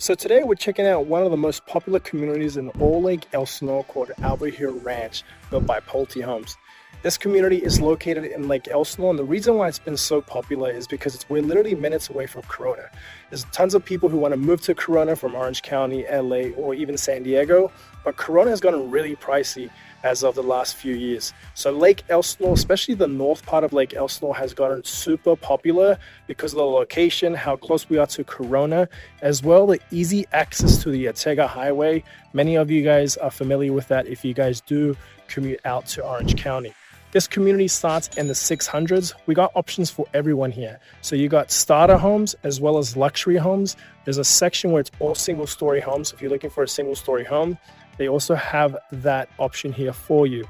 So today we're checking out one of the most popular communities in all Lake Elsinore called Alberhill Ranch, built by Pulte Homes. This community is located in Lake Elsinore, and the reason why it's been so popular is because we're literally minutes away from Corona. There's tons of people who want to move to Corona from Orange County, LA, or even San Diego, but Corona has gotten really pricey as of the last few years. So Lake Elsinore, especially the north part of Lake Elsinore, has gotten super popular because of the location, how close we are to Corona, as well the easy access to the Ortega Highway. Many of you guys are familiar with that if you guys do commute out to Orange County. This community starts in the 600s. We got options for everyone here. So you got starter homes as well as luxury homes. There's a section where it's all single story homes. If you're looking for a single story home, they also have that option here for you.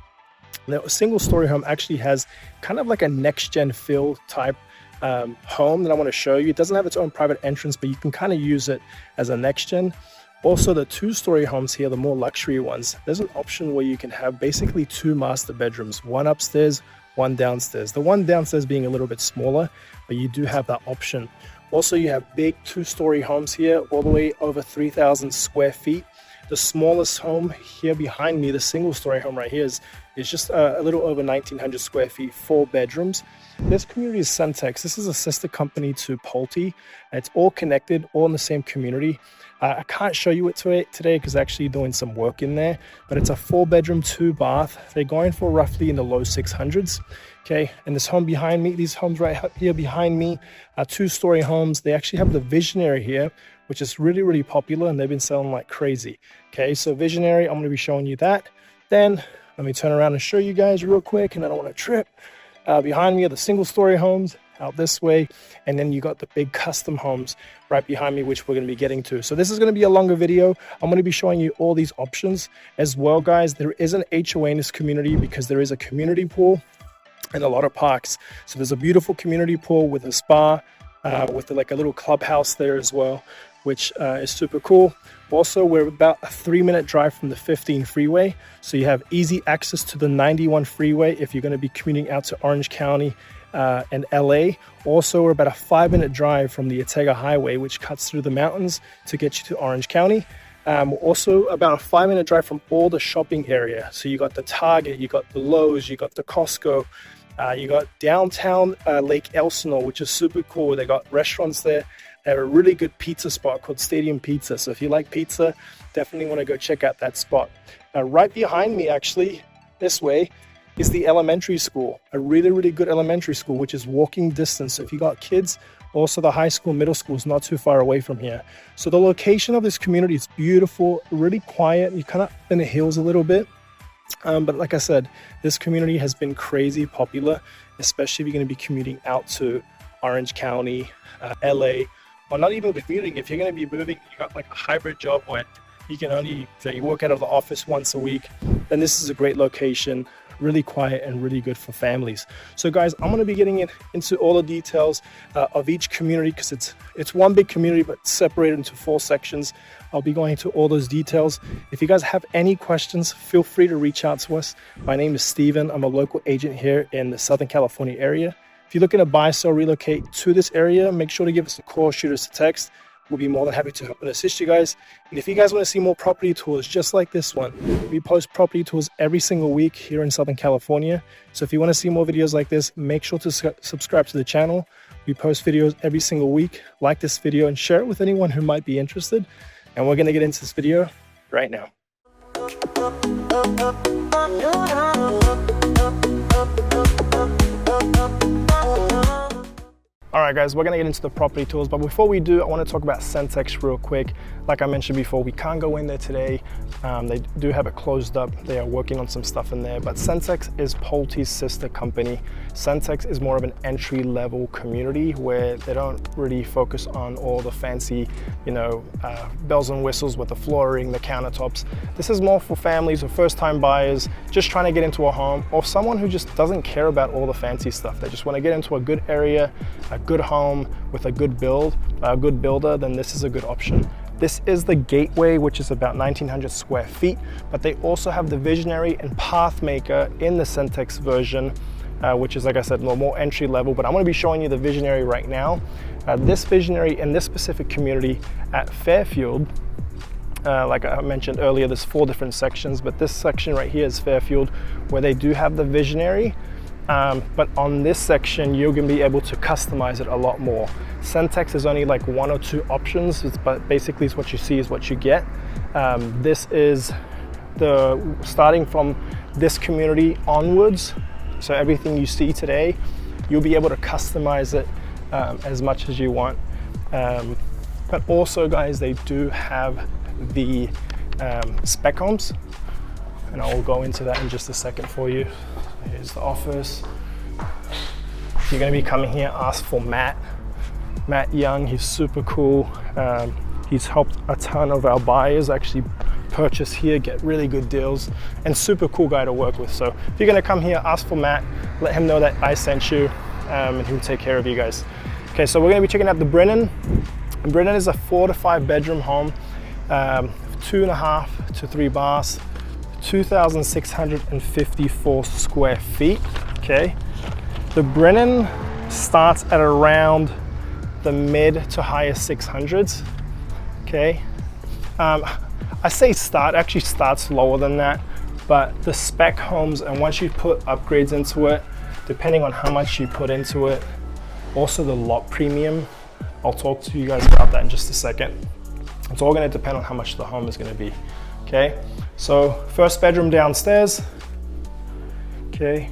Now, a single story home actually has kind of like a next gen feel type home that I want to show you. It doesn't have its own private entrance, but you can kind of use it as a next gen. Also, the two-story homes here, the more luxury ones, there's an option where you can have basically two master bedrooms, one upstairs, one downstairs. The one downstairs being a little bit smaller, but you do have that option. Also, you have big two-story homes here, all the way over 3,000 square feet. The smallest home here behind me, the single-story home right here, is just a little over 1,900 square feet, 4 bedrooms. This community is Centex. This is a sister company to Pulte. It's all connected, all in the same community. I can't show you it today because actually doing some work in there, but it's a 4-bedroom, 2-bath. They're going for roughly in the low 600s. Okay, and this home behind me, these homes right here behind me are 2-story homes. They actually have the Visionary here, which is really, really popular, and they've been selling like crazy. Okay, so Visionary, I'm going to be showing you that. Then let me turn around and show you guys real quick, and I don't want to trip. Behind me are the single-story homes out this way, and then you got the big custom homes right behind me, which we're going to be getting to. So this is going to be a longer video. I'm going to be showing you all these options as well, guys. There is an HOA in this community because there is a community pool and a lot of parks. So there's a beautiful community pool with a spa, with like a little clubhouse there as well, which is super cool. Also, we're about a 3-minute drive from the 15 freeway. So you have easy access to the 91 freeway if you're going to be commuting out to Orange County and LA. Also, we're about a 5-minute drive from the Ortega Highway, which cuts through the mountains to get you to Orange County. Also about a 5-minute drive from all the shopping area. So you got the Target, you got the Lowe's, you got the Costco, you got downtown Lake Elsinore, which is super cool. They got restaurants there. They have a really good pizza spot called Stadium Pizza. So if you like pizza, definitely want to go check out that spot. Right behind me, actually, this way, is the elementary school. A really, really good elementary school, which is walking distance. So if you got kids, also the high school, middle school is not too far away from here. So the location of this community is beautiful, really quiet. You're kind of in the hills a little bit. But like I said, this community has been crazy popular, especially if you're going to be commuting out to Orange County, LA, or not even commuting. If you're going to be moving, you got like a hybrid job where you can only you work out of the office once a week, then this is a great location, really quiet and really good for families. So guys, I'm going to be getting into all the details of each community because it's one big community but separated into 4 sections. I'll be going into all those details. If you guys have any questions, feel free to reach out to us. My name is Steven. I'm a local agent here in the Southern California area. If you're looking to buy, sell, relocate to this area, make sure to give us a call, shoot us a text. We'll be more than happy to help and assist you guys. And if you guys want to see more property tours just like this one, we post property tours every single week here in Southern California. So if you want to see more videos like this, make sure to subscribe to the channel. We post videos every single week. Like this video and share it with anyone who might be interested. And we're going to get into this video right now. All right, guys, we're gonna get into the property tours, but before we do, I want to talk about Centex real quick. Like I mentioned before, we can't go in there today. They do have it closed up. They are working on some stuff in there, but Centex is Pulte's sister company. Centex is more of an entry-level community where they don't really focus on all the fancy, bells and whistles with the flooring, the countertops. This is more for families or first-time buyers just trying to get into a home, or someone who just doesn't care about all the fancy stuff. They just want to get into a good area, a good home with a good builder, then this is a good option. This is the Gateway, which is about 1,900 square feet, but they also have the Visionary and Pathmaker in the Centex version, which is, like I said, a little more entry level, but I'm going to be showing you the Visionary right now. This visionary in this specific community at Fairfield, like I mentioned earlier, there's 4 different sections, but this section right here is Fairfield, where they do have the visionary. But on this section, you're going to be able to customize it a lot more. Centex is only like 1 or 2 options, but basically it's what you see is what you get. This is starting from this community onwards. So everything you see today, you'll be able to customize it as much as you want. But also, guys, they do have the spec homes, and I will go into that in just a second for you. Here's the office. You're going to be coming here, ask for Matt Young. He's super cool. He's helped a ton of our buyers actually purchase here, get really good deals, and super cool guy to work with. So if you're going to come here, ask for Matt, let him know that I sent you, and he'll take care of you guys. Okay, so we're going to be checking out the Brennan. Brennan is a 4 to 5 bedroom home, 2.5 to 3 baths, 2,654 square feet. Okay, the Brennan starts at around the mid to higher 600s. Okay, I say start, actually starts lower than that, but the spec homes, and once you put upgrades into it, depending on how much you put into it, also the lot premium, I'll talk to you guys about that in just a second. It's all going to depend on how much the home is going to be. Okay, so first bedroom downstairs. Okay,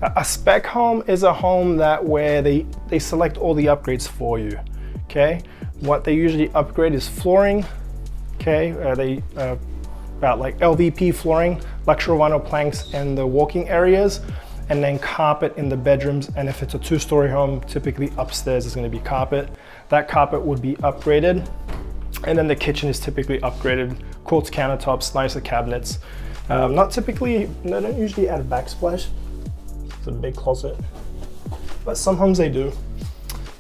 a spec home is a home where they select all the upgrades for you. Okay, what they usually upgrade is flooring. Okay, about like LVP flooring, luxury vinyl planks in the walking areas, and then carpet in the bedrooms. And if it's a 2-story home, typically upstairs is going to be carpet. That carpet would be upgraded. And then the kitchen is typically upgraded, quartz countertops, nicer cabinets. Not typically, they don't usually add a backsplash. It's a big closet, but some homes they do.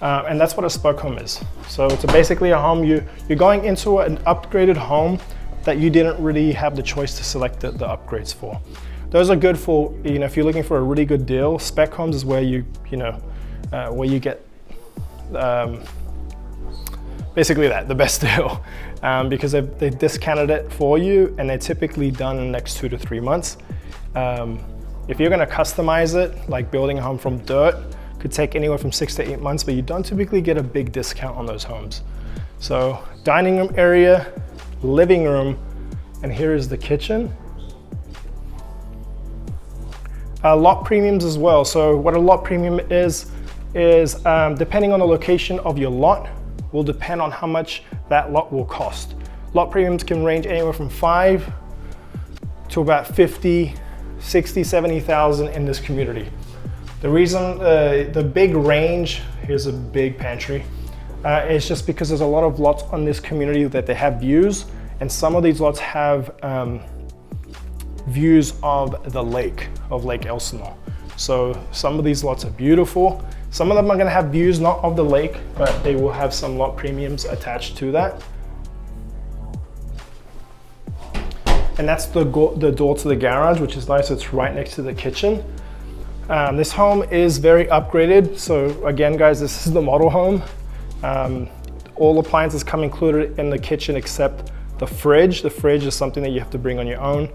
And that's what a spec home is. So it's basically a home, you're going into an upgraded home that you didn't really have the choice to select the upgrades for. Those are good for, if you're looking for a really good deal. Spec homes is where where you get basically the best deal, because they discounted it for you, and they're typically done in the next 2 to 3 months. If you're going to customize it, like building a home from dirt, could take anywhere from 6 to 8 months, but you don't typically get a big discount on those homes. So dining room area, living room, and here is the kitchen. Lot premiums as well. So what a lot premium is depending on the location of your lot, will depend on how much that lot will cost. Lot premiums can range anywhere from 5 to about 50, 60, 70,000 in this community. The reason the big range, here's a big pantry, is just because there's a lot of lots on this community that they have views, and some of these lots have views of the lake, of Lake Elsinore. So some of these lots are beautiful. Some of them are going to have views not of the lake, but they will have some lot premiums attached to that. And that's the door to the garage, which is nice. It's right next to the kitchen. This home is very upgraded. So again, guys, this is the model home. All appliances come included in the kitchen except the fridge. The fridge is something that you have to bring on your own.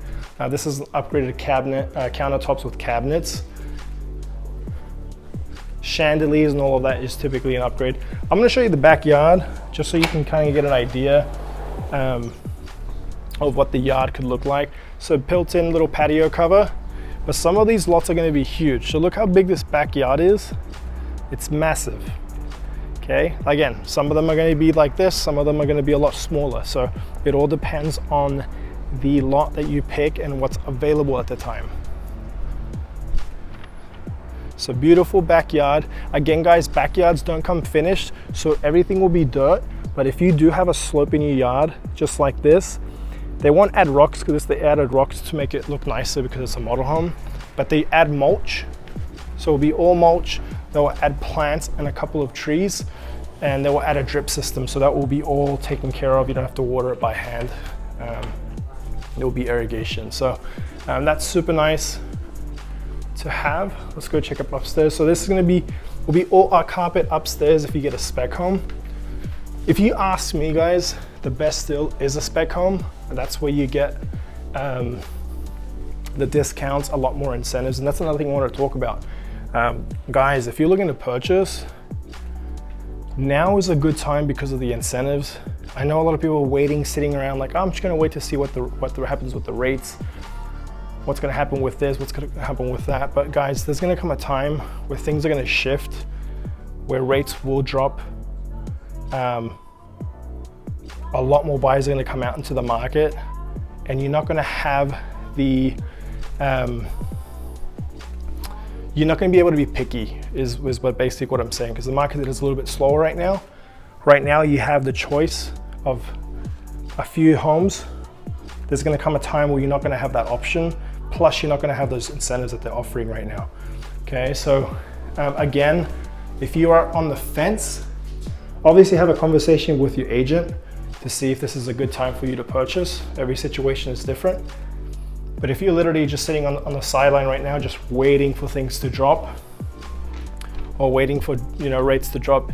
This is an upgraded cabinet, countertops with cabinets. Chandeliers and all of that is typically an upgrade. I'm going to show you the backyard just so you can kind of get an idea of what the yard could look like. So built-in little patio cover, but some of these lots are going to be huge. So look how big this backyard is. It's massive. Okay, again, some of them are going to be like this, some of them are going to be a lot smaller. So it all depends on the lot that you pick and what's available at the time. So beautiful backyard. Again, guys, backyards don't come finished, so everything will be dirt. But if you do have a slope in your yard, just like this, they won't add rocks because they added rocks to make it look nicer because it's a model home. But they add mulch, so it'll be all mulch. They'll add plants and a couple of trees, and they will add a drip system. So that will be all taken care of. You don't have to water it by hand. There will be irrigation. So that's super nice to have. Let's go check up upstairs. So this is going to be will be all our carpet upstairs if you get a spec home. If you ask me, guys, the best deal is a spec home, and that's where you get the discounts, a lot more incentives, and that's another thing I want to talk about. Guys, if you're looking to purchase, now is a good time because of the incentives. I know a lot of people are waiting, sitting around like, I'm just gonna wait to see what happens with the rates, what's gonna happen with this, what's gonna happen with that. But guys, there's gonna come a time where things are gonna shift, where rates will drop. A lot more buyers are gonna come out into the market, and you're not gonna have the, you're not gonna be able to be picky, is what basically what I'm saying, because the market is a little bit slower right now. Right now you have the choice of a few homes. There's gonna come a time where you're not gonna have that option, plus you're not gonna have those incentives that they're offering right now. Okay, so again, if you are on the fence, obviously have a conversation with your agent to see if this is a good time for you to purchase. Every situation is different. But if you're literally just sitting on the sideline right now, just waiting for things to drop, or waiting for rates to drop,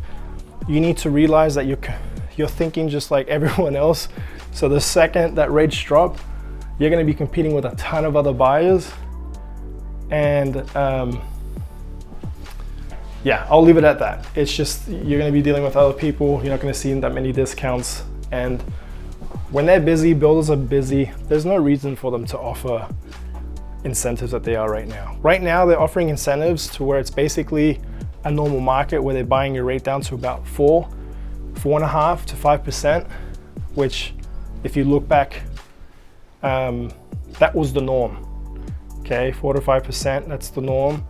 you need to realize that you're thinking just like everyone else. So the second that rates drop, you're going to be competing with a ton of other buyers, and yeah, I'll leave it at that. It's just, you're going to be dealing with other people. You're not going to see that many discounts, and when they're busy, builders are busy, there's no reason for them to offer incentives that they are right now. Right now, they're offering incentives to where it's basically a normal market, where they're buying your rate down to about 4.5% to 5%, which if you look back, that was the norm. Okay, 4 to 5%, that's the norm.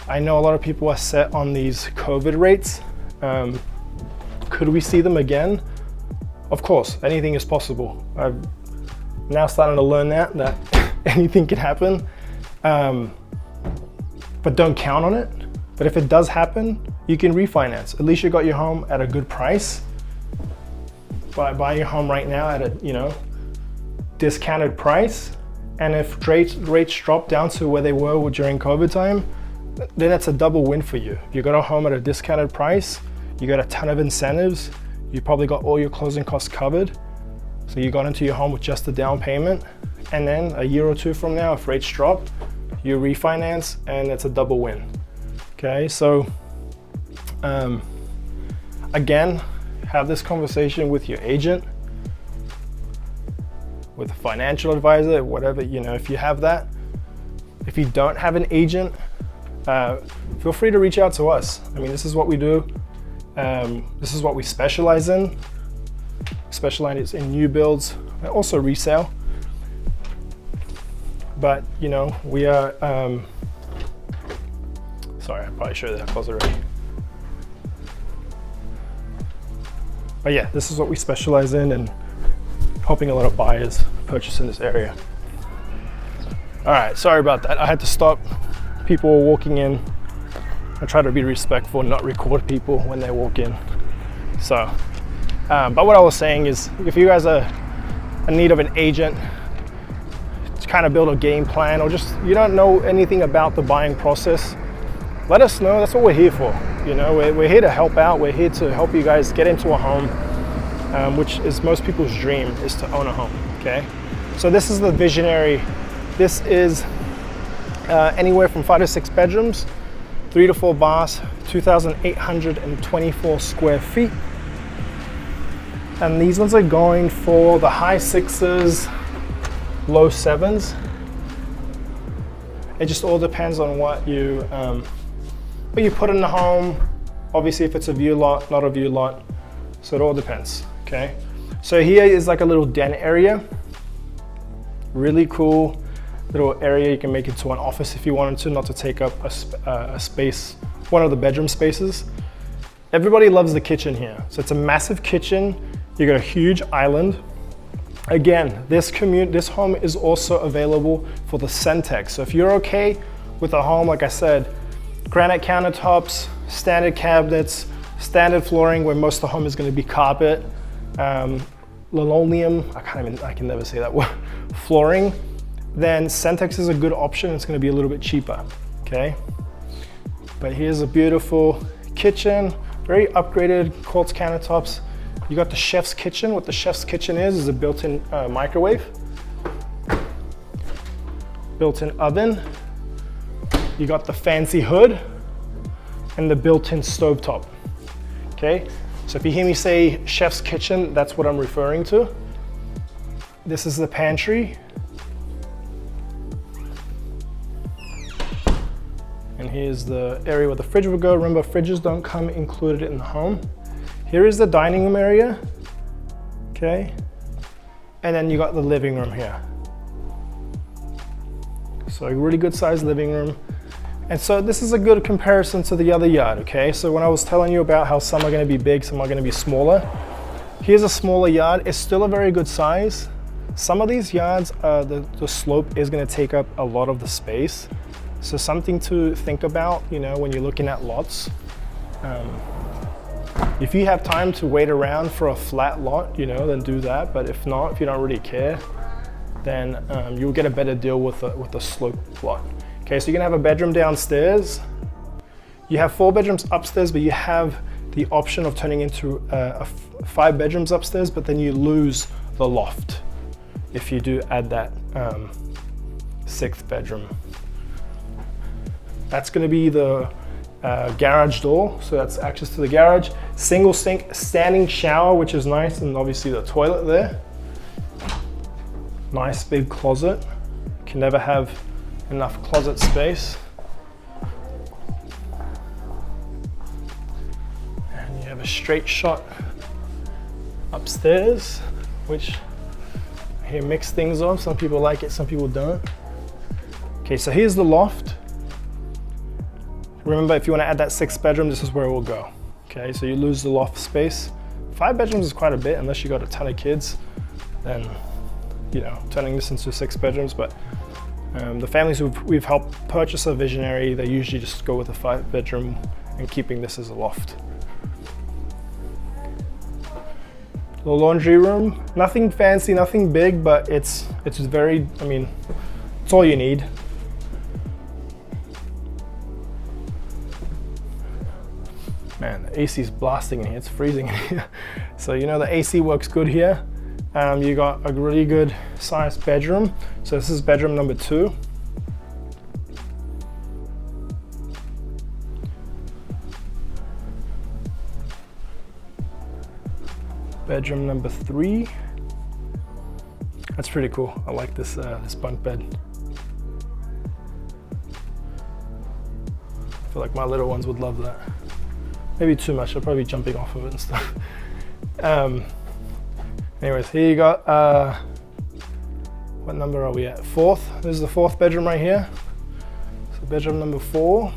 I know a lot of people are set on these COVID rates. Could we see them again? Of course, anything is possible. I've now starting to learn that anything can happen, but don't count on it. But if it does happen, you can refinance. At least you got your home at a good price. Buy your home right now at a discounted price. And if rates drop down to where they were during COVID time, then that's a double win for you. You got a home at a discounted price, you got a ton of incentives, you probably got all your closing costs covered. So you got into your home with just the down payment. And then a year or two from now, if rates drop, you refinance, and it's a double win. Okay, so again, have this conversation with your agent, with a financial advisor, whatever, if you have that. If you don't have an agent, feel free to reach out to us. I mean, this is what we do. This is what we specialize in. Specialize in new builds, and also resale. But we are, sorry, I probably showed that close already. But yeah, this is what we specialize in, and helping a lot of buyers purchase in this area. All right, sorry about that. I had to stop. People were walking in. I try to be respectful and not record people when they walk in. So, but what I was saying is, if you guys are in need of an agent to kind of build a game plan, or just you don't know anything about the buying process, let us know. That's what we're here for. We're here to help out. We're here to help you guys get into a home, which is most people's dream, is to own a home. Okay, so this is the visionary. This is anywhere from 5 to 6 bedrooms, 3 to 4 baths, 2,824 square feet. And these ones are going for the high 6s, low 7s. It just all depends on what you put in the home. Obviously, if it's a view lot, not a view lot. So it all depends, okay? So here is like a little den area. Really cool little area. You can make it to an office if you wanted to, not to take up a space, one of the bedroom spaces. Everybody loves the kitchen here. So it's a massive kitchen. You got a huge island. Again, this home is also available for the Centex. So if you're okay with a home, like I said, granite countertops, standard cabinets, standard flooring, where most of the home is going to be carpet, linoleum, I can never say that word, flooring, then Centex is a good option. It's going to be a little bit cheaper, okay? But here's a beautiful kitchen, very upgraded quartz countertops. You got the chef's kitchen. What the chef's kitchen is a built-in microwave, built-in oven. You got the fancy hood and the built-in stovetop. Okay, so if you hear me say chef's kitchen, that's what I'm referring to. This is the pantry. And here's the area where the fridge would go. Remember, fridges don't come included in the home. Here is the dining room area, okay? And then you got the living room here. So a really good sized living room. And so this is a good comparison to the other yard, okay? So when I was telling you about how some are gonna be big, some are gonna be smaller, here's a smaller yard. It's still a very good size. Some of these yards, the slope is gonna take up a lot of the space. So something to think about, you know, when you're looking at lots. If you have time to wait around for a flat lot, you know, then do that. But if not, if you don't really care, then you'll get a better deal with a slope lot. Okay, so you're gonna have a bedroom downstairs. You have 4 bedrooms upstairs, but you have the option of turning into 5 bedrooms upstairs, but then you lose the loft if you do add that 6th bedroom. That's gonna be the garage door, so that's access to the garage. Single sink, standing shower, which is nice, and obviously the toilet there. Nice big closet. Can never have enough closet space. And you have a straight shot upstairs, which here mix things up. Some people like it, some people don't. Okay, so here's the loft. Remember, if you want to add that 6th bedroom, this is where it will go. Okay, so you lose the loft space. 5 bedrooms is quite a bit, unless you got a ton of kids, then, you know, turning this into 6 bedrooms. But the families we've helped purchase a visionary, they usually just go with a 5 bedroom and keeping this as a loft. The laundry room, nothing fancy, nothing big, but it's very, I mean, it's all you need. Man, the AC is blasting in here, it's freezing in here. So you know the AC works good here. You got a really good sized bedroom. So this is bedroom number 2. Bedroom number 3. That's pretty cool. I like this, this bunk bed. I feel like my little ones would love that. Maybe too much, I'll probably be jumping off of it and stuff. Anyways, here you got, what number are we at? 4th. This is the 4th bedroom right here. So bedroom number 4.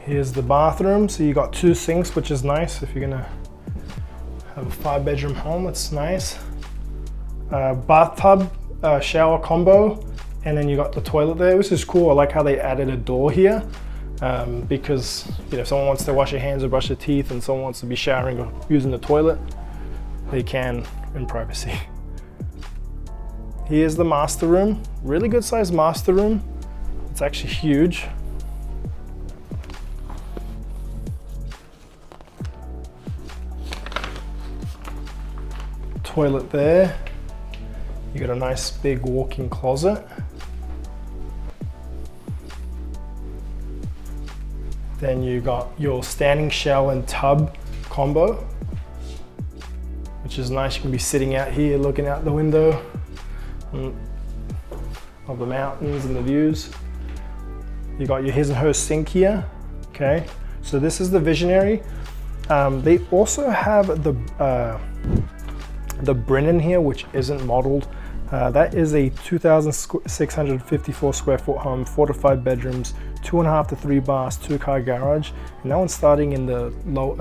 Here's the bathroom. So you got 2 sinks, which is nice if you're gonna have a 5 bedroom home, it's nice. Bathtub, shower combo, and then you got the toilet there, which is cool. I like how they added a door here, because, you know, if someone wants to wash their hands or brush their teeth and someone wants to be showering or using the toilet, they can in privacy. Here's the master room. Really good sized master room. It's actually huge. Toilet there. You got a nice big walk-in closet. Then you got your standing shower and tub combo, which is nice. You can be sitting out here looking out the window of the mountains and the views. You got your his and her sink here. Okay, so this is the visionary. They also have the Brennan here, which isn't modeled. That is a 2,654 square foot home, 4 to 5 bedrooms, 2.5 to 3 baths, 2-car garage, and that one's starting in the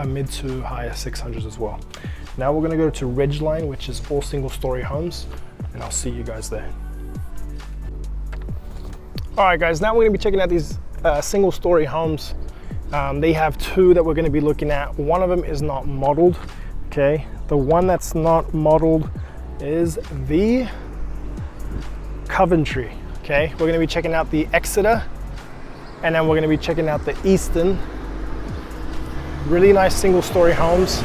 mid to higher 600s as well. Now we're gonna go to Ridgeline, which is all single-story homes, and I'll see you guys there. All right, guys, now we're gonna be checking out these single-story homes. They have 2 that we're gonna be looking at. One of them is not modeled, okay? The one that's not modeled is the Coventry. Okay, we're gonna be checking out the Exeter, and then we're gonna be checking out the Easton. Really nice single story homes.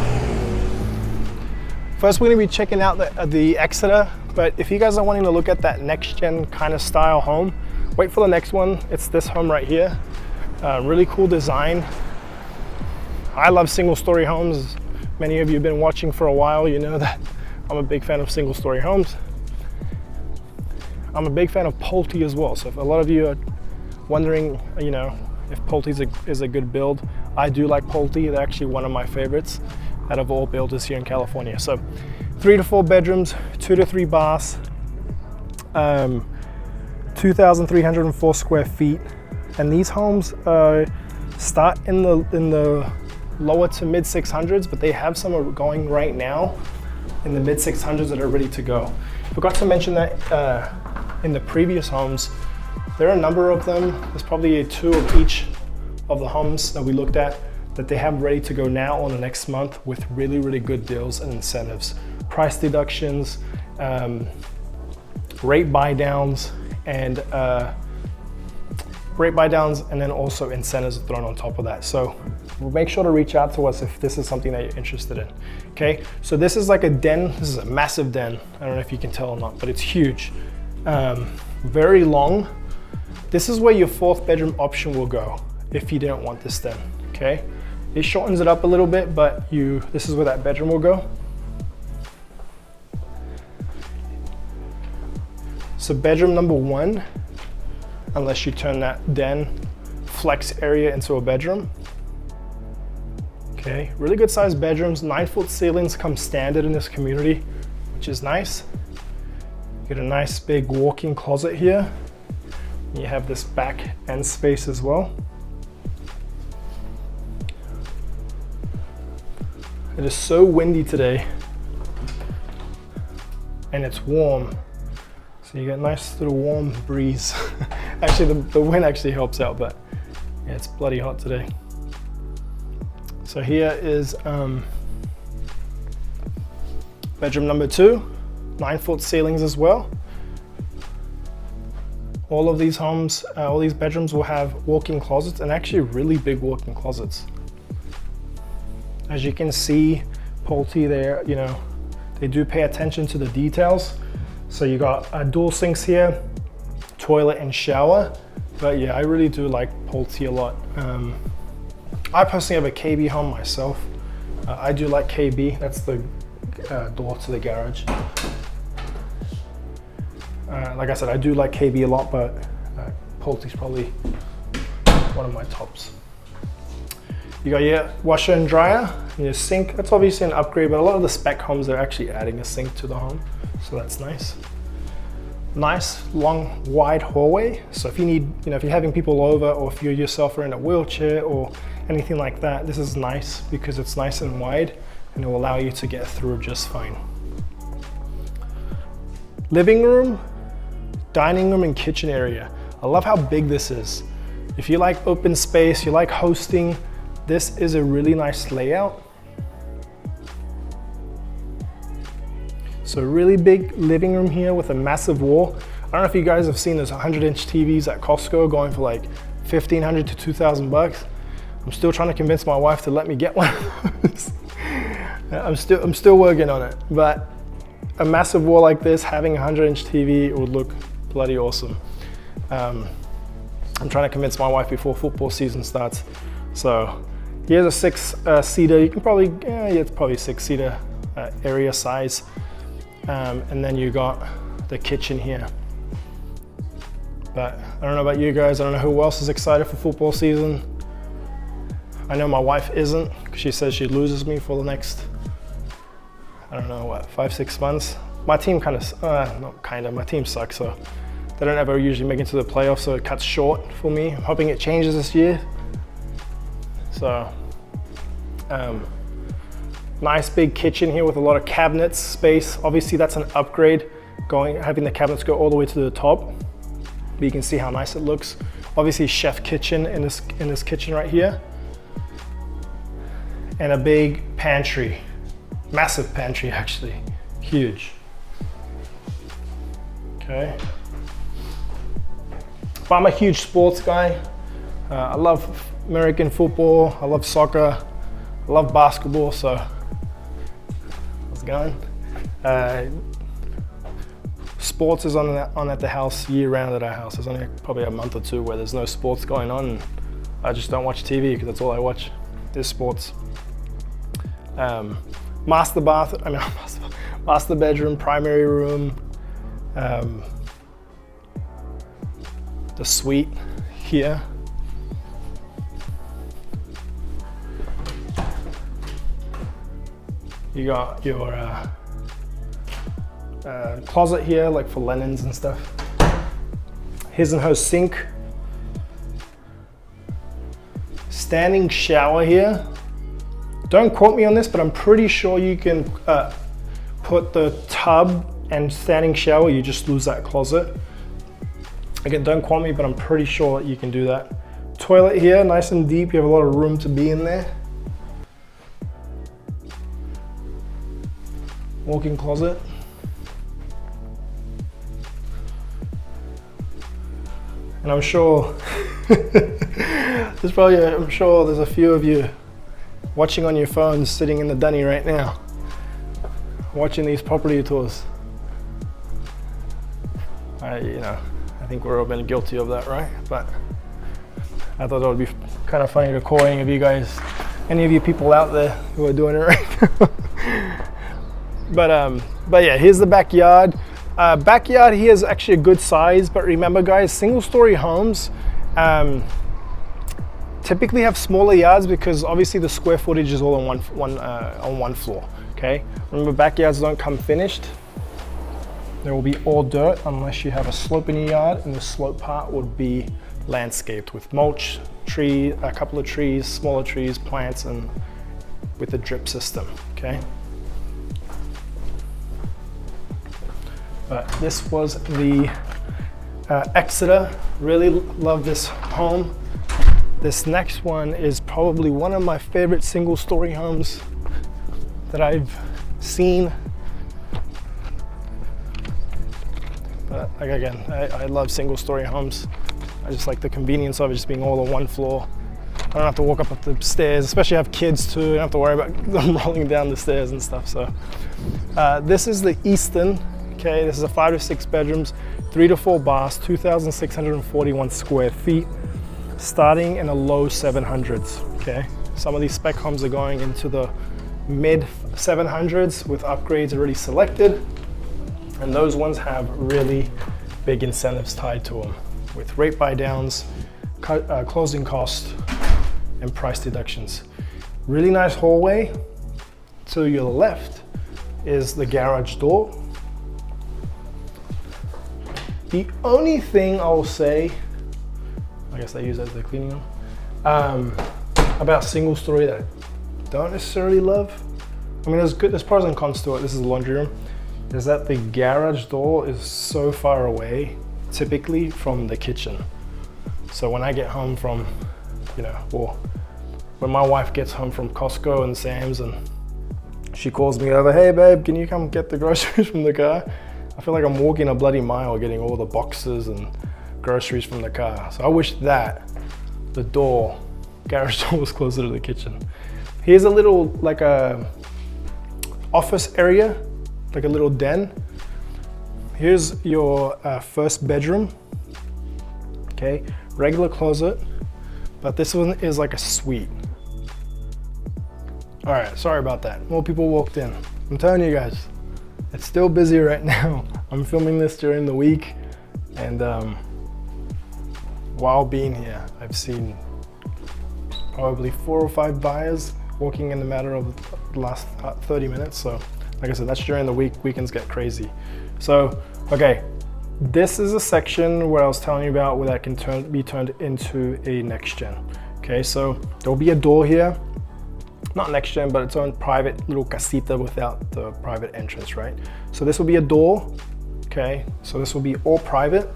First, we're gonna be checking out the Exeter, but if you guys are wanting to look at that next gen kind of style home, wait for the next one. It's this home right here. Really cool design. I love single story homes. Many of you have been watching for a while, you know that I'm a big fan of single story homes. I'm a big fan of Pulte as well. So if a lot of you are wondering, you know, if Pulte is a good build, I do like Pulte. They're actually one of my favorites out of all builders here in California. So 3 to 4 bedrooms, 2 to 3 baths, 2,304 square feet. And these homes start in the lower to mid 600s, but they have some going right now in the mid 600s that are ready to go. Forgot to mention that in the previous homes, there are a number of them. There's probably 2 of each of the homes that we looked at that they have ready to go now on the next month with really, really good deals and incentives. Price deductions, rate buy downs, and then also incentives thrown on top of that. So make sure to reach out to us if this is something that you're interested in. Okay, so this is like a den. This is a massive den. I don't know if you can tell or not, but it's huge. Very long. This is where your 4th bedroom option will go if you didn't want this den. Okay, it shortens it up a little bit, but this is where that bedroom will go. So bedroom number 1, unless you turn that den flex area into a bedroom. Okay, really good sized bedrooms. 9-foot ceilings come standard in this community, which is nice. You get a nice big walk-in closet here. You have this back end space as well. It is so windy today, and it's warm. So you get a nice little warm breeze. Actually, the wind actually helps out, but yeah, it's bloody hot today. So here is bedroom number 2, 9-foot ceilings as well. All of these homes, all these bedrooms will have walk-in closets, and actually really big walk-in closets. As you can see, Pulte there, you know, they do pay attention to the details. So you got dual sinks here, toilet and shower. But yeah, I really do like Pulte a lot. I personally have a KB home myself. I do like KB. That's the door to the garage. Like I said, I do like KB a lot, but Pulte's probably one of my tops. You got your washer and dryer, and your sink. That's obviously an upgrade, but a lot of the spec homes are actually adding a sink to the home, so that's nice. Nice, long, wide hallway. So if you need, you know, if you're having people over, or if you yourself are in a wheelchair or anything like that, this is nice because it's nice and wide, and it will allow you to get through just fine. Living room, dining room, and kitchen area. I love how big this is. If you like open space, you like hosting, this is a really nice layout. So really big living room here with a massive wall. I don't know if you guys have seen those 100-inch TVs at Costco going for like $1,500 to $2,000. I'm still trying to convince my wife to let me get one of those. I'm still working on it, but a massive wall like this, having a 100-inch TV, it would look bloody awesome. I'm trying to convince my wife before football season starts. So here's a 6-seater. You can probably, yeah, it's probably 6-seater area size. And then you got the kitchen here. But I don't know about you guys. I don't know who else is excited for football season. I know my wife isn't, because she says she loses me for the next, I don't know what, 5-6 months. My team my team sucks, so they don't ever usually make it to the playoffs, so it cuts short for me. I'm hoping it changes this year. So, nice big kitchen here with a lot of cabinets space. Obviously that's an upgrade, having the cabinets go all the way to the top. But you can see how nice it looks. Obviously chef kitchen in this kitchen right here. And a big pantry, massive pantry actually, huge. Okay. But I'm a huge sports guy. I love American football, I love soccer, I love basketball, so how's it going? Sports is on at the house year round at our house. There's only probably a month or two where there's no sports going on, and I just don't watch TV because that's all I watch is sports. Master bedroom, primary room, the suite here. You got your closet here, like for linens and stuff. His and her sink. Standing shower here. Don't quote me on this, but I'm pretty sure you can put the tub and standing shower, you just lose that closet. Again, don't quote me, but I'm pretty sure you can do that. Toilet here, nice and deep. You have a lot of room to be in there. Walk-in closet. And I'm sure I'm sure there's a few of you watching on your phones, sitting in the dunny right now, watching these property tours. I think we're all been guilty of that, right? But I thought it would be kind of funny to call any of you guys, any of you people out there who are doing it right now. But yeah, here's the backyard. Backyard here is actually a good size, but remember guys, single-story homes typically have smaller yards because obviously the square footage is all on one floor. Okay, remember backyards don't come finished. There will be all dirt unless you have a slope in your yard, and the slope part would be landscaped with mulch, a couple of trees, smaller trees, plants, and with a drip system. Okay. But this was the Exeter. Really love this home. This next one is probably one of my favorite single-story homes that I've seen. But like again, I love single-story homes. I just like the convenience of it just being all on one floor. I don't have to walk up the stairs, especially I have kids too. I don't have to worry about them rolling down the stairs and stuff. So this is the Easton. Okay, this is a 5 to 6 bedrooms, 3 to 4 baths, 2,641 square feet, starting in the low 700s. Okay, some of these spec homes are going into the mid 700s with upgrades already selected, and those ones have really big incentives tied to them with rate buy downs, closing costs, and price deductions. Really nice hallway. To your left is the garage door. The only thing I'll say, I guess they use that as their cleaning room, about single story that I don't necessarily love, I mean there's pros and cons to it, this is a laundry room, is that the garage door is so far away, typically from the kitchen. So when I get home from, or when my wife gets home from Costco and Sam's and she calls me over, hey babe, can you come get the groceries from the car? I feel like I'm walking a bloody mile getting all the boxes and groceries from the car. So I wish that the garage door was closer to the kitchen. Here's a little, like a office area, like a little den. Here's your first bedroom. Okay, regular closet, but this one is like a suite. All right, sorry about that. More people walked in. I'm telling you guys, it's still busy right now. I'm filming this during the week, and while being here, I've seen probably 4 or 5 buyers walking in the matter of the last 30 minutes. So like I said, that's during the week. Weekends get crazy. So, okay, this is a section where I was telling you about where that can be turned into a next gen. Okay, so there'll be a door here. Not next gen, but its own private little casita without the private entrance, right? So this will be a door, okay? So this will be all private.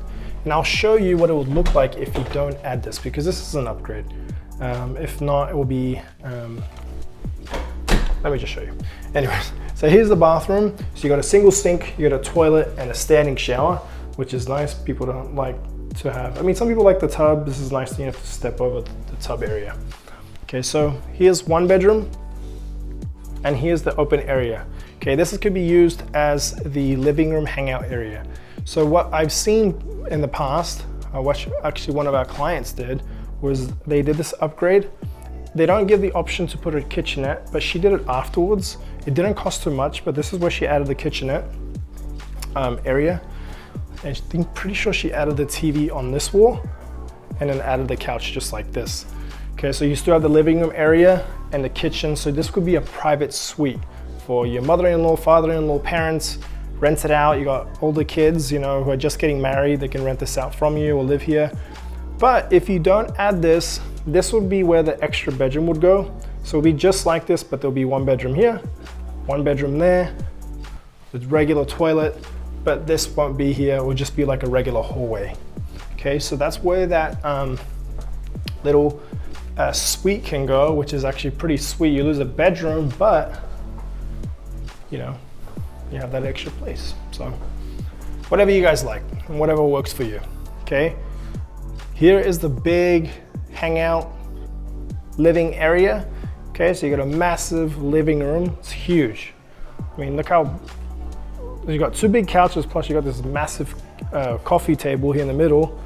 And I'll show you what it would look like if you don't add this, because this is an upgrade. If not, it will be, let me just show you. Anyways, so here's the bathroom. So you got a single sink, you got a toilet and a standing shower which is nice. People don't like to have, I mean, some people like the tub. This is nice, you have to step over the tub area. Okay, so here's one bedroom, and here's the open area. Okay, this could be used as the living room hangout area. So what I've seen in the past, what actually one of our clients did, was they did this upgrade. They don't give the option to put a kitchenette, but she did it afterwards. It didn't cost too much, but this is where she added the kitchenette area. And I'm pretty sure she added the TV on this wall and then added the couch just like this. Okay, so you still have the living room area and the kitchen. So this could be a private suite for your mother-in-law, father-in-law, parents. Rent it out. You got older kids, you know, who are just getting married. They can rent this out from you or live here. But if you don't add this, this would be where the extra bedroom would go. So it'll be just like this, but there'll be one bedroom here, one bedroom there, with regular toilet, but this won't be here. It will just be like a regular hallway. Okay, so that's where that little suite can go, which is actually pretty sweet. You lose a bedroom, but you know, you have that extra place. So whatever you guys like and whatever works for you. Okay, here is the big hangout living area. Okay, so you got a massive living room. It's huge. I mean, look how you got two big couches, plus you got this massive coffee table here in the middle.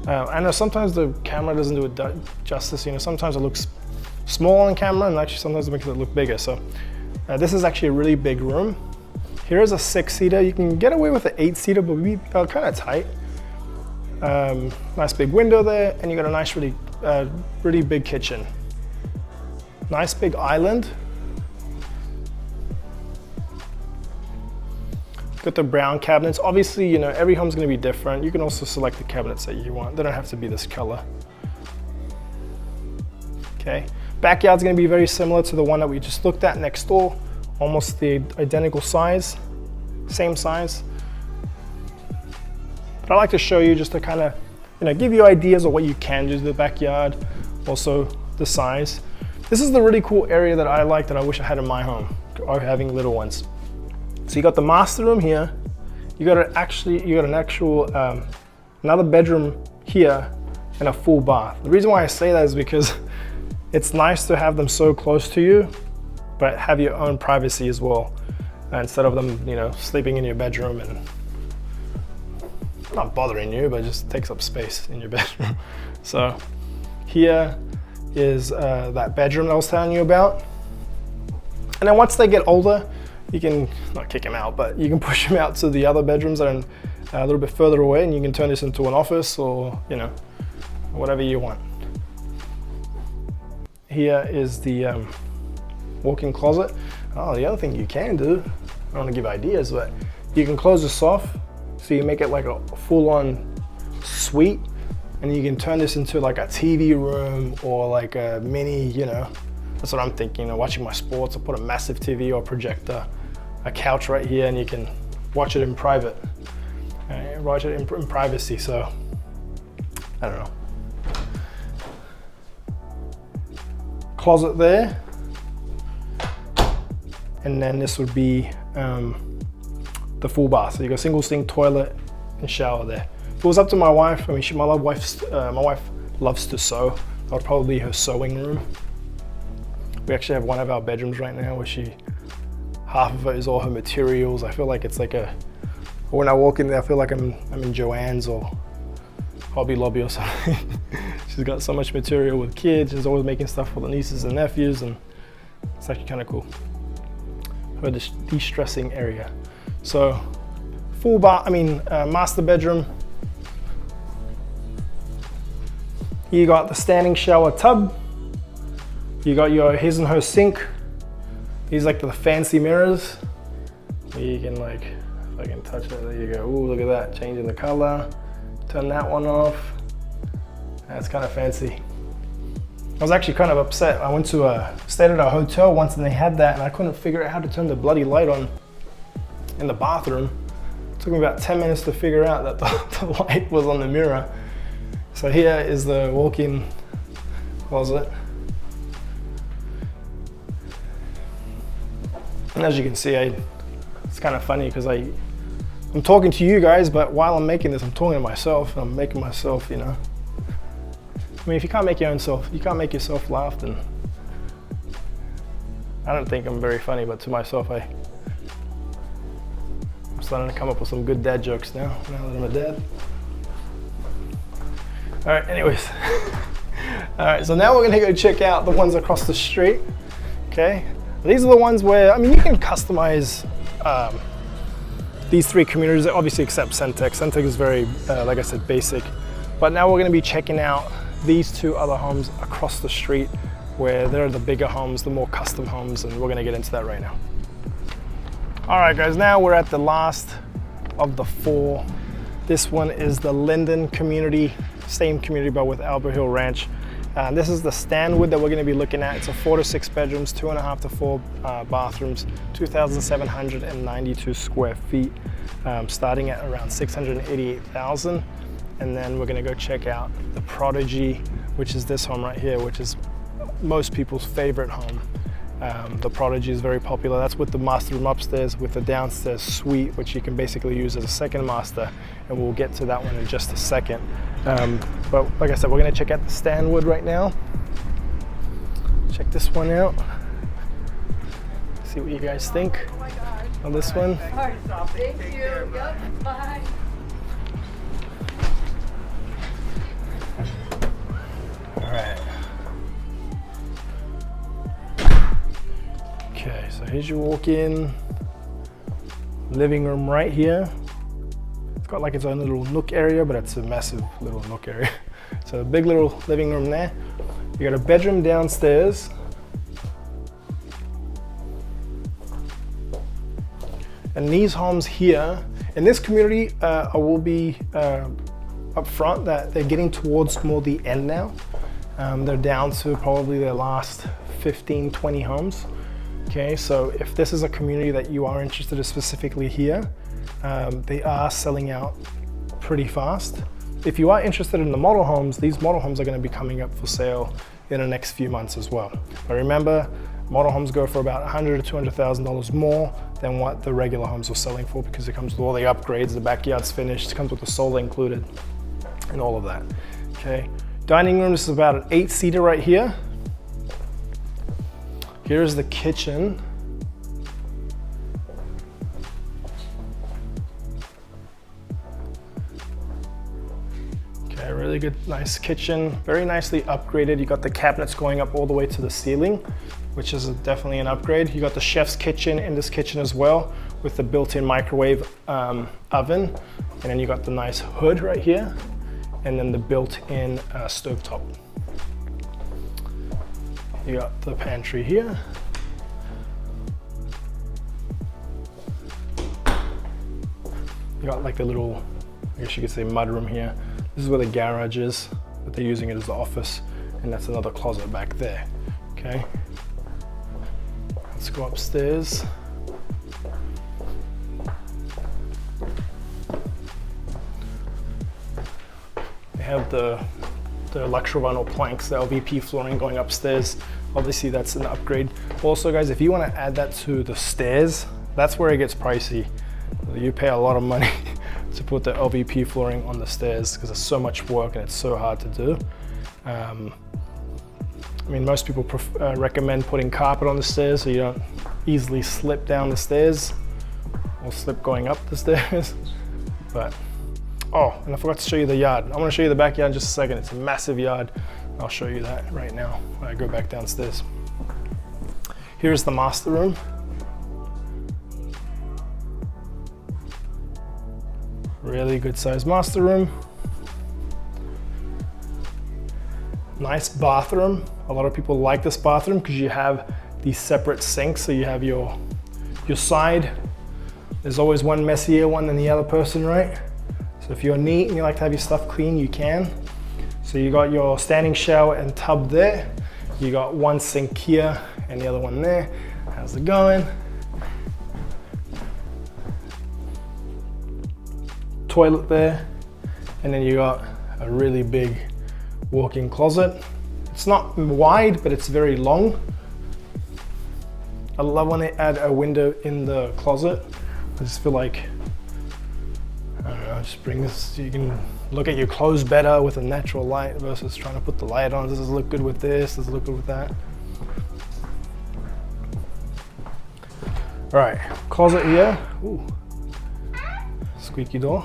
I know sometimes the camera doesn't do it justice. You know, sometimes it looks small on camera, and actually sometimes it makes it look bigger. So this is actually a really big room. Here's a 6-seater. You can get away with an 8-seater, but we are kind of tight. Nice big window there, and you got a nice, really big kitchen. Nice big island. Got the brown cabinets. Obviously, you know, every home's gonna be different. You can also select the cabinets that you want. They don't have to be this color. Okay, backyard's gonna be very similar to the one that we just looked at next door. Almost the identical size, same size. But I like to show you just to kind of, you know, give you ideas of what you can do to the backyard, also the size. This is the really cool area that I like that I wish I had in my home, or having little ones. So you got the master room here. You got an actual another bedroom here and a full bath. The reason why I say that is because it's nice to have them so close to you, but have your own privacy as well, instead of them, you know, sleeping in your bedroom and not bothering you, but just takes up space in your bedroom. So here is that bedroom that I was telling you about. And then once they get older, you can not kick them out, but you can push them out to the other bedrooms that are a little bit further away, and you can turn this into an office or, you know, whatever you want. Here is the walk-in closet. Oh, the other thing you can do, I don't want to give ideas, but you can close this off, so you make it like a full-on suite, and you can turn this into like a TV room or like a mini, you know, that's what I'm thinking, you know, watching my sports. I'll put a massive TV or projector, a couch right here, and you can watch it in private, watch it in privacy. So I don't know. Closet there, and then this would be the full bath. So you got single sink, toilet, and shower there. If it was up to my wife, I mean, my wife loves to sew. That would probably be her sewing room. We actually have one of our bedrooms right now where half of it is all her materials. I feel like it's like when I walk in there, I feel like I'm in Joann's or Hobby Lobby or something. She's got so much material with kids. She's always making stuff for the nieces and nephews, and it's actually kind of cool. Her de-stressing area. So full bath, master bedroom. You got the standing shower tub. You got your his and her sink. These like the fancy mirrors. You can like, if I can touch it, there you go. Ooh, look at that, changing the color. Turn that one off. That's kind of fancy. I was actually kind of upset. I went to stayed at a hotel once and they had that, and I couldn't figure out how to turn the bloody light on in the bathroom. It took me about 10 minutes to figure out that the light was on the mirror. So here is the walk-in closet. And as you can see, it's kind of funny because I I'm talking to you guys, but while I'm making this, I'm talking to myself. I'm making myself, you know. I mean, if you can't make yourself laugh, then I don't think I'm very funny, but to myself, I'm starting to come up with some good dad jokes now that I'm a dad. All right, anyways. All right, so now we're gonna go check out the ones across the street, okay? These are the ones where, I mean, you can customize these 3 communities, obviously except Centex. Centex is very, like I said, basic. But now we're gonna be checking out these 2 other homes across the street where they're the bigger homes, the more custom homes, and we're gonna get into that right now. All right, guys, now we're at the last of the 4. This one is the Linden community, same community, but with Alberhill Ranch. This is the Stanwood that we're gonna be looking at. It's a 4 to 6 bedrooms, 2.5 to 4 bathrooms, 2,792 square feet, starting at around 688,000. And then we're gonna go check out the Prodigy, which is this home right here, which is most people's favorite home. The Prodigy is very popular. That's with the master room upstairs with the downstairs suite, which you can basically use as a second master. And we'll get to that one in just a second. But like I said, we're gonna check out the Stanwood right now. Check this one out. See what you guys think on this one. Thank you. Yep. Bye. All right. Okay, so here's your walk-in living room right here. It's got like its own little nook area, but it's a massive little nook area. So a big little living room there. You got a bedroom downstairs. And these homes here, in this community, I will be up front that they're getting towards more the end now. They're down to probably their last 15, 20 homes. Okay, so if this is a community that you are interested in specifically here, they are selling out pretty fast. If you are interested in the model homes, these model homes are going to be coming up for sale in the next few months as well. But remember, model homes go for about $100,000 to $200,000 more than what the regular homes are selling for, because it comes with all the upgrades, the backyard's finished, it comes with the solar included, and all of that. Okay, dining room, this is about an 8-seater right here. Here's the kitchen. Okay, really good, nice kitchen, very nicely upgraded. You got the cabinets going up all the way to the ceiling, which is definitely an upgrade. You got the chef's kitchen in this kitchen as well, with the built-in microwave oven. And then you got the nice hood right here, and then the built-in stovetop. You got the pantry here. You got like a little, I guess you could say, mudroom here. This is where the garage is, but they're using it as the office, and that's another closet back there, okay? Let's go upstairs. They have the luxury vinyl planks, the LVP flooring going upstairs. Obviously that's an upgrade. Also guys, if you want to add that to the stairs, that's where it gets pricey. You pay a lot of money to put the LVP flooring on the stairs because it's so much work and it's so hard to do. I mean, most people recommend putting carpet on the stairs so you don't easily slip down the stairs or slip going up the stairs. But, oh, and I forgot to show you the yard. I'm gonna show you the backyard in just a second. It's a massive yard. I'll show you that right now when I go back downstairs. Here's the master room. Really good sized master room. Nice bathroom. A lot of people like this bathroom because you have these separate sinks. So you have your side. There's always one messier one than the other person, right? So if you're neat and you like to have your stuff clean, you can. So you got your standing shower and tub there. You got one sink here and the other one there. How's it going? Toilet there. And then you got a really big walk-in closet. It's not wide, but it's very long. I love when they add a window in the closet. I just feel like just bring this so you can look at your clothes better with a natural light versus trying to put the light on. Does this look good with this? Does it look good with that? All right, closet here. Ooh. Squeaky door.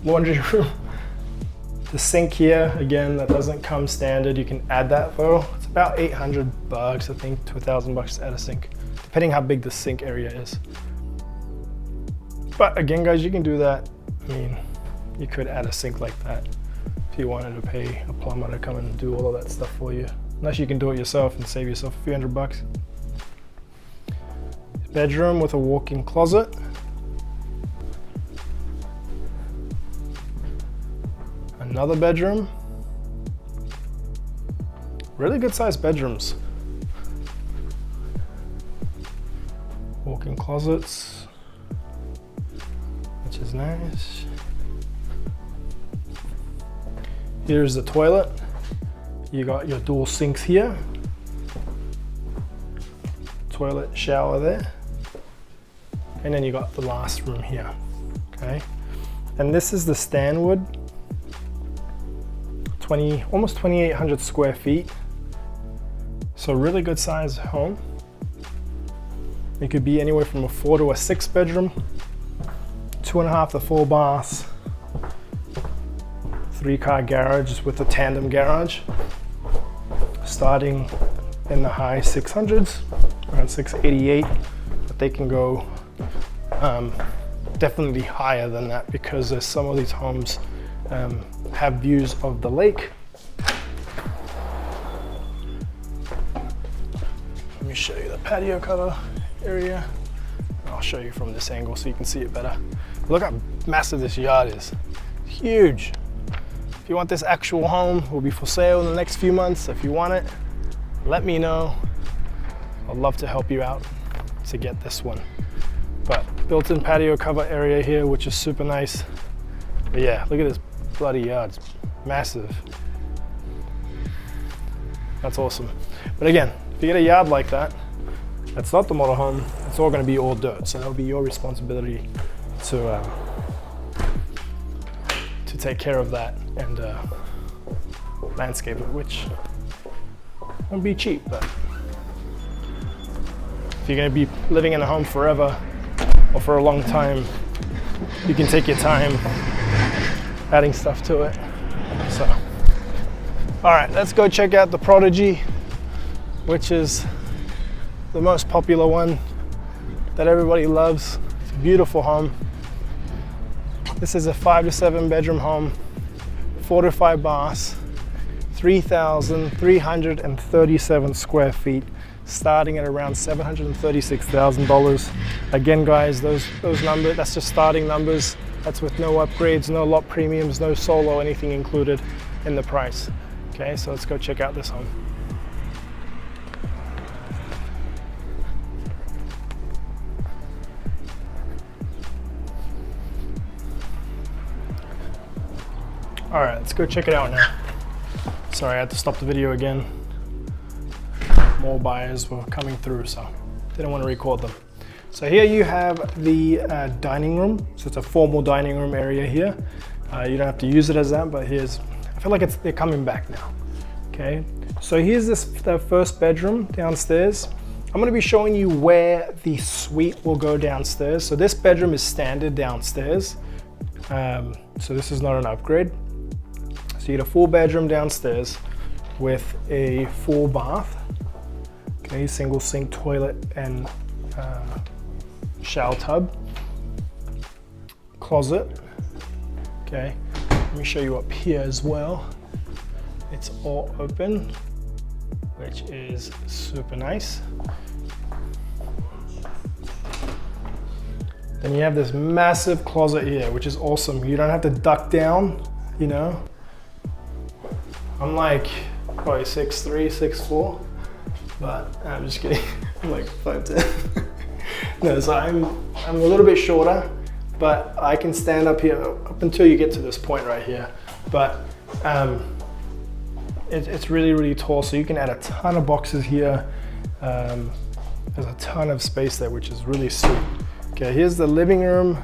Laundry room. The sink here, again, that doesn't come standard. You can add that though. It's about $800, I think, to $1,000 to add a sink, depending how big the sink area is. But again, guys, you can do that. I mean, you could add a sink like that if you wanted to pay a plumber to come and do all of that stuff for you. Unless you can do it yourself and save yourself a few $100. Bedroom with a walk-in closet. Another bedroom. Really good sized bedrooms. Walk-in closets, which is nice. Here's the toilet. You got your dual sinks here. Toilet, shower there. And then you got the last room here, okay? And this is the Stanwood. Almost 2,800 square feet. So really good size home. It could be anywhere from a 4 to a 6 bedroom, 2.5 to 4 baths, 3-car garage with a tandem garage, starting in the high 600s, around 688, but they can go definitely higher than that because there's some of these homes have views of the lake. Let me show you the patio cover area. I'll show you from this angle so you can see it better. Look how massive this yard is. It's huge. If you want this actual home, it will be for sale in the next few months. If you want it, let me know. I'd love to help you out to get this one. But built-in patio cover area here, which is super nice. But yeah, look at this bloody yard. It's massive. That's awesome. But again, if you get a yard like that, that's not the model home. It's all going to be all dirt, so that'll be your responsibility to take care of that and landscape it, which won't be cheap. But if you're going to be living in a home forever or for a long time, you can take your time adding stuff to it. So, all right, let's go check out the Prodigy, which is the most popular one that everybody loves. It's a beautiful home. This is a 5 to 7 bedroom home, 4 to 5 baths, 3,337 square feet, starting at around $736,000. Again, guys, those numbers, that's just starting numbers. That's with no upgrades, no lot premiums, no solo, anything included in the price. Okay, so let's go check out this home. All right, let's go check it out now. Sorry, I had to stop the video again. More buyers were coming through, so didn't want to record them. So here you have the dining room. So it's a formal dining room area here. You don't have to use it as that, but I feel like they're coming back now. Okay, so here's the first bedroom downstairs. I'm going to be showing you where the suite will go downstairs. So this bedroom is standard downstairs. So this is not an upgrade. So you get a full bedroom downstairs with a full bath. Okay, single sink, toilet, and shower tub. Closet. Okay, let me show you up here as well. It's all open, which is super nice. Then you have this massive closet here, which is awesome. You don't have to duck down, you know. I'm like probably 6'3", 6'4", but I'm just kidding. I'm like 5'10". No, so I'm a little bit shorter, but I can stand up here up until you get to this point right here. But it's really, really tall, so you can add a ton of boxes here. There's a ton of space there, which is really sweet. Okay, here's the living room,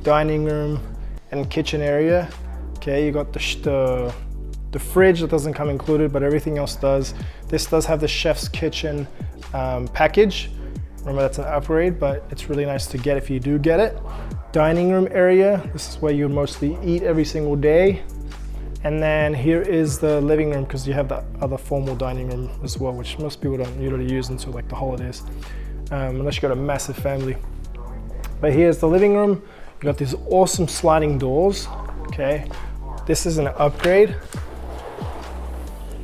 dining room, and kitchen area. Okay, you got the fridge that doesn't come included, but everything else does. This does have the chef's kitchen package. Remember, that's an upgrade, but it's really nice to get if you do get it. Dining room area, this is where you mostly eat every single day. And then here is the living room, because you have the other formal dining room as well, which most people don't usually use until like the holidays, unless you got a massive family. But here's the living room. You got these awesome sliding doors. Okay, this is an upgrade.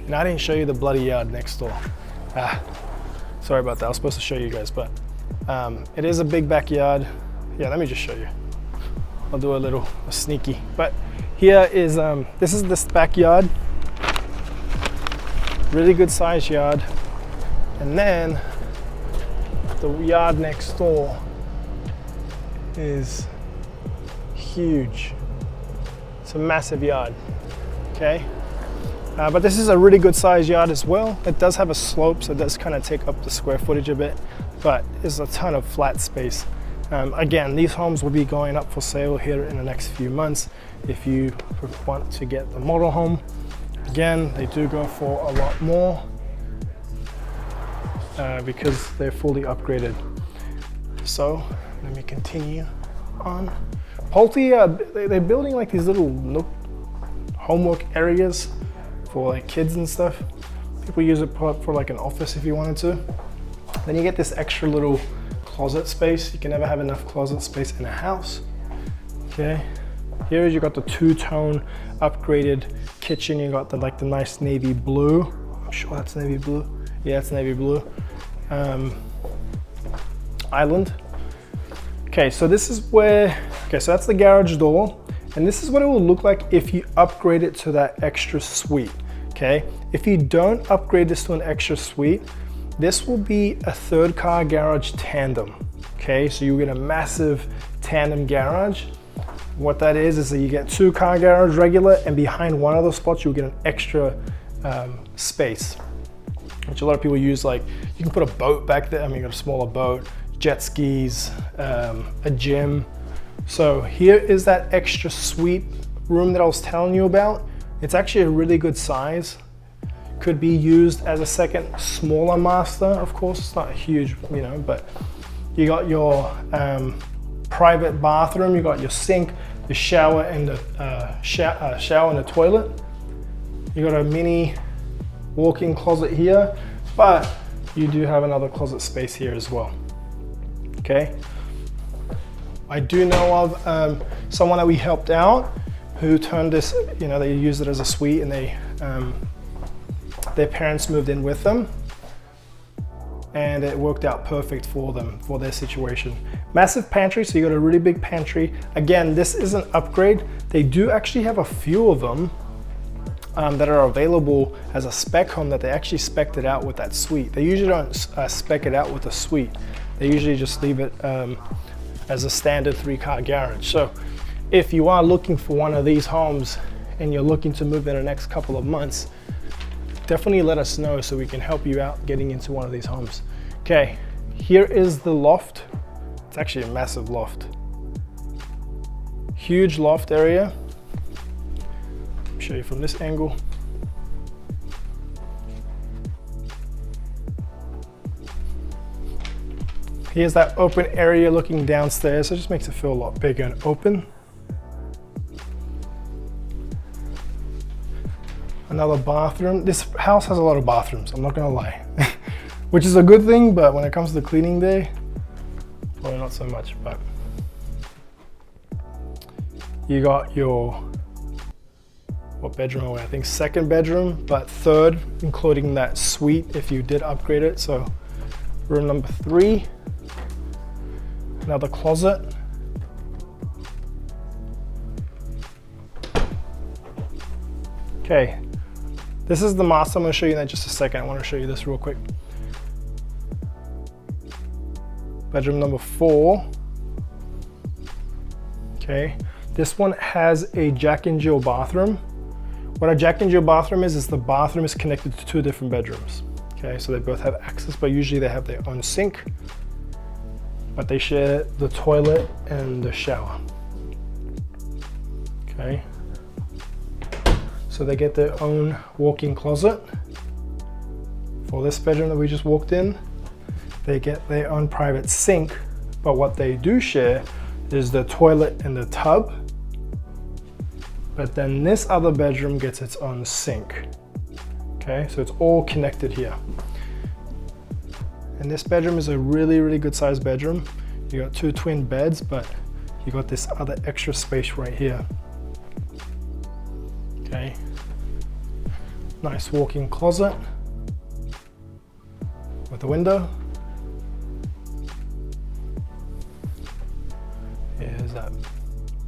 And I didn't show you the bloody yard next door. Sorry about that. I was supposed to show you guys, but it is a big backyard. Yeah, let me just show you. I'll do a sneaky. But here is, this is this backyard. Really good size yard. And then the yard next door is huge. It's a massive yard, okay? But this is a really good size yard as well. It does have a slope, so it does kind of take up the square footage a bit, but there's a ton of flat space. Again, these homes will be going up for sale here in the next few months. If you want to get the model home, again, they do go for a lot more because they're fully upgraded. So let me continue on. Pulte, they're building like these little homework areas for like kids and stuff. People use it for like an office if you wanted to. Then you get this extra little closet space. You can never have enough closet space in a house. Okay, here you got the two-tone upgraded kitchen. You got the nice navy blue. I'm sure that's navy blue. Yeah, it's navy blue. Island. Okay, so this is where, okay, so that's the garage door. And this is what it will look like if you upgrade it to that extra suite, okay? If you don't upgrade this to an extra suite, this will be a third car garage tandem, okay? So you get a massive tandem garage. What that is that you get 2-car garage regular, and behind one of those spots, you'll get an extra space, which a lot of people use. Like, you can put a boat back there. I mean, you got a smaller boat, jet skis, a gym. So here is that extra suite room that I was telling you about. It's actually a really good size. Could be used as a second smaller master. Of course, it's not huge, you know, but you got your private bathroom, you got your sink, your shower, and the shower and the toilet. You got a mini walk-in closet here, but you do have another closet space here as well. Okay. I do know of someone that we helped out who turned this, you know, they used it as a suite, and they their parents moved in with them, and it worked out perfect for them, for their situation. Massive pantry, so you got a really big pantry. Again, this is an upgrade. They do actually have a few of them that are available as a spec home that they actually spec'd it out with that suite. They usually don't spec it out with a suite. They usually just leave it as a standard 3-car garage. So if you are looking for one of these homes and you're looking to move in the next couple of months, definitely let us know so we can help you out getting into one of these homes. Okay, here is the loft. It's actually a massive loft. Huge loft area. I'll show you from this angle. Here's that open area looking downstairs, so it just makes it feel a lot bigger and open. Another bathroom. This house has a lot of bathrooms, I'm not gonna lie. Which is a good thing, but when it comes to cleaning day, probably not so much. But you got your, what bedroom are we? I think second bedroom, but third, including that suite if you did upgrade it. So room number 3. Another closet. Okay, this is the master. I'm going to show you that in just a second. I want to show you this real quick. Bedroom number 4. Okay, this one has a Jack and Jill bathroom. What a Jack and Jill bathroom is the bathroom is connected to 2 different bedrooms. Okay, so they both have access, but usually they have their own sink. but they share the toilet and the shower. Okay. So they get their own walk-in closet. For this bedroom that we just walked in, they get their own private sink, but what they do share is the toilet and the tub. But then this other bedroom gets its own sink. Okay, so it's all connected here. And this bedroom is a really, really good sized bedroom. You got 2 twin beds, but you got this other extra space right here. Okay, nice walk-in closet with a window. Here's that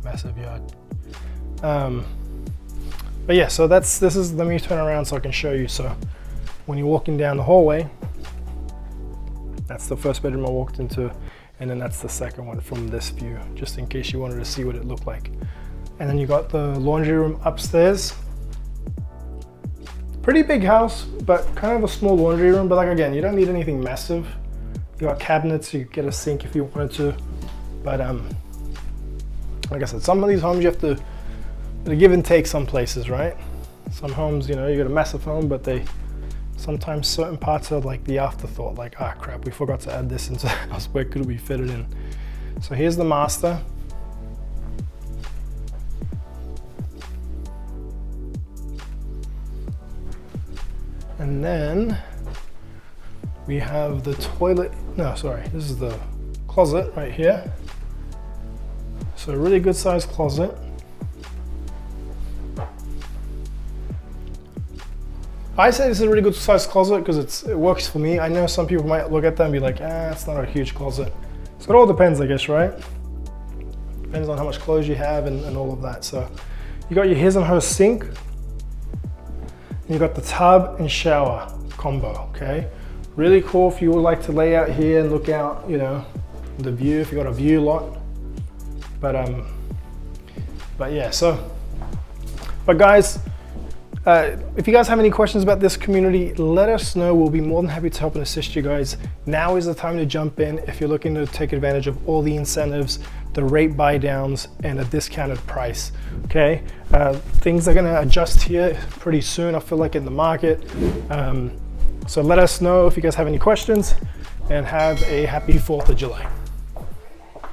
massive yard. But yeah, so let me turn around so I can show you. So when you're walking down the hallway, that's the first bedroom I walked into, and then that's the second one from this view, just in case you wanted to see what it looked like. And then you got the laundry room upstairs. Pretty big house, but kind of a small laundry room. But like again, you don't need anything massive. You got cabinets, you get a sink if you wanted to. But like I said, some of these homes you have to give and take some places, right? Some homes, you know, you got a massive home, but sometimes certain parts are like the afterthought, like, ah crap, we forgot to add this into the house, where could we fit it in? So here's the master. And then we have the toilet, no, sorry, this is the closet right here. So a really good sized closet. I say this is a really good sized closet because it works for me. I know some people might look at that and be like, it's not a huge closet. So it all depends, I guess, right? Depends on how much clothes you have and all of that. So you got your his and her sink. And you got the tub and shower combo, okay? Really cool if you would like to lay out here and look out, you know, the view, if you got a view lot. But yeah, but guys, if you guys have any questions about this community, let us know. We'll be more than happy to help and assist you guys. Now is the time to jump in if you're looking to take advantage of all the incentives, the rate buy downs, and a discounted price, okay? Things are gonna adjust here pretty soon, I feel like, in the market. So let us know if you guys have any questions, and have a happy 4th of July.